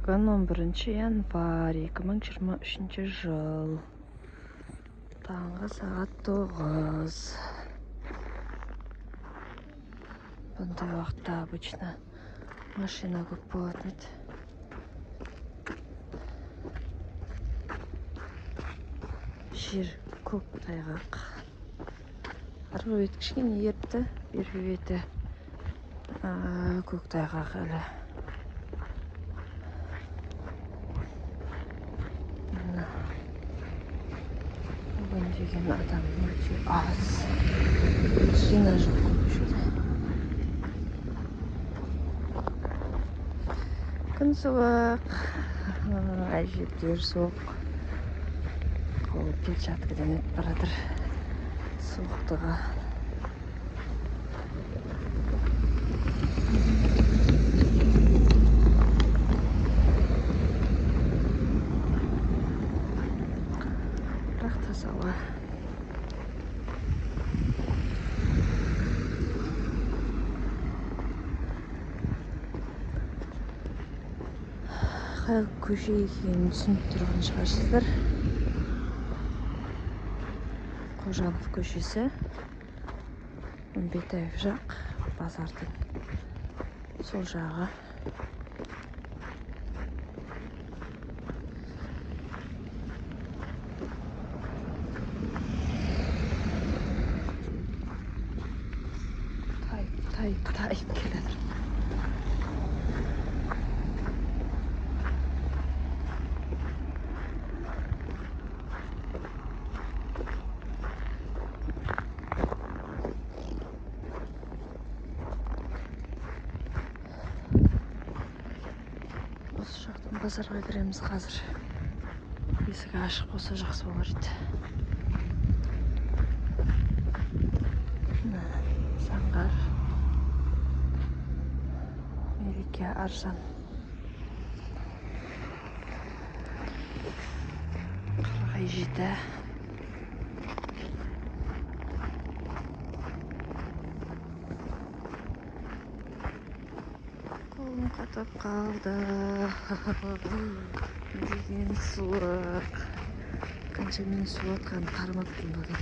Бүгін 11 январь 2023 жыл. Таңғы сағат 9. Бұндай уақытта обычно машина көп болатын еді. Жер көк тайғақ. Арғы бет кішкене еріпті, бергі беті көк тайғақ әлі. Бүгін деген адам өте аз. Жина жоқ көшеде. Күн суық, әжептәуір суық. Ол Камчаткадан өтіп баратыр суықтығы. Бірақ таза ауа. Қай көше екенін түсініп тұрған шығарсыздар. Қожанов көшесі, Үмбетаев жақ, базардың сол жағы. Тайып келеді. Осы жақтан базарға кіреміз қазір. Есігі ашық болса жақсы болар еді. Заңғар. Мереке арзан. Қырғай жеті. Қолым қатып қалды. Деген суық. Қанша мен су атқанын қарамаппын бүгін.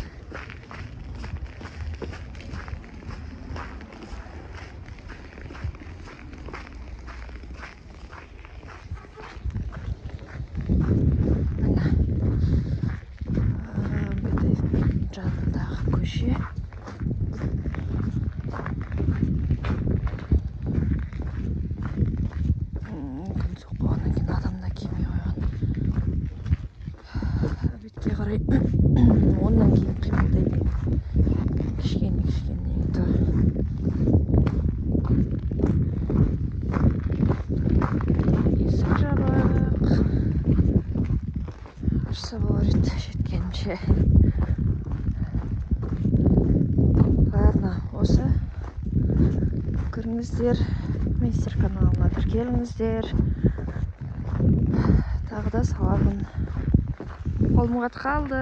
Жанындағы көше. Күн суық болғаннан кейін адам да келмей қойған. Бетке қарай оннан кейін қимылдайды. Кішкене еді. Есік жабық. Ашса болар еді жеткенше. Ладно, осы. Көріңіздер, Мейстер каналына тіркеліңіздер. Тағы да саламын. Қолым қатып қалды.